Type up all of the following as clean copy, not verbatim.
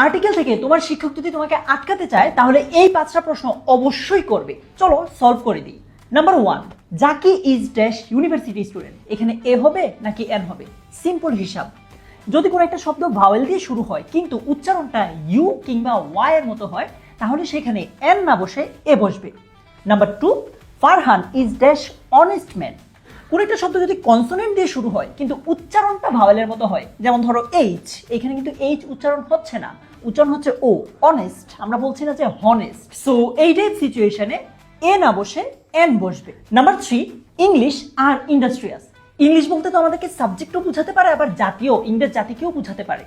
Article থেকে তোমার শিক্ষক যদি তোমাকে আটকাতে চায় তাহলে এই 5টা প্রশ্ন অবশ্যই করবে। চলো সলভ করে দিই। Number 1, Zaki is dash university student. এখানে এ হবে নাকি এন হবে? সিম্পল হিসাব, যদি কোনো একটা শব্দ ভাওয়েল দিয়ে শুরু হয় কিন্তু উচ্চারণটা ইউ কিংবা ওয়াই এর মতো হয় তাহলে সেখানে এন না বসে এ বসবে। Number 2, Farhan is dash honest man. কোন একটা শব্দ যদি কনসোনেন্ট দিয়ে শুরু হয় কিন্তু উচ্চারণটা ভাওয়েলের মতো হয়, যেমন ধরো এইচ, এখানে কিন্তু এইচ উচ্চারণ হচ্ছে না, উচ্চারণ হচ্ছে ও, অনেস্ট, আমরা বলছি না যে হনেস্ট। সো এই টাইপ সিচুয়েশনে এ না বসে এন বসবে। Number 3, English are industrious. English বলতে তো আমাদেরকে সাবজেক্টও বোঝাতে পারে, আবার জাতীয় ইংরেজ জাতিকেও বোঝাতে পারে।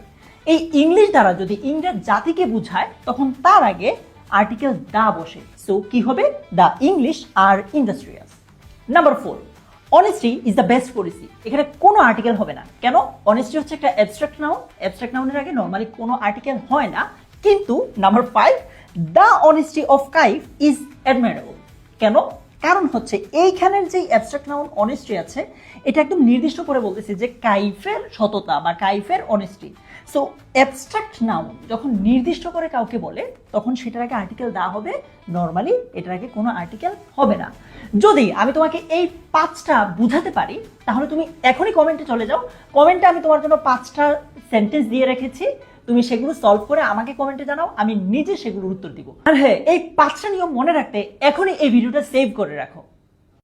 এই ইংলিশ দ্বারা যদি ইংরেজ জাতিকে বোঝায় তখন তার আগে আর্টিকেল দা বসে। সো কি হবে? The English are industrious. Number 4, honesty is the best policy. এখানে কোনো আর্টিকেল হবে না। কেন? অনেস্টি হচ্ছে একটা অ্যাবস্ট্রাক্ট নাউন, অ্যাবস্ট্রাক্ট নাউনের আগে নরমালি কোনো আর্টিকেল হয় না। কিন্তু number 5, the honesty of Kaif is admirable. কেন? কারণ হচ্ছে এইখানের যে অ্যাবস্ট্রাক্ট নাউন অনেস্টি আছে এটা একদম নির্দিষ্ট করে বলতেছে যে কাইফের সততা বা কাইফের অনেস্টি। সো অ্যাবস্ট্রাক্ট নাউন যখন নির্দিষ্ট করে কাউকে বলে তখন সেটার আগে আর্টিকেল দা হবে, নর্মালি এটার আগে কোনো আর্টিকেল হবে না। যদি আমি তোমাকে এই 5টা বুঝাতে পারি তাহলে তুমি এখনই কমেন্টে চলে যাও। কমেন্টে আমি তোমার জন্য 5টা সেন্টেন্স দিয়ে রেখেছি, তুমি সেগুলো সলভ করে আমাকে কমেন্টে জানাও, আমি নিজে সেগুলোর উত্তর দিব। আর হ্যাঁ, এই 5টা নিয়ম মনে রাখতে এখনই এই ভিডিওটা সেভ করে রাখো।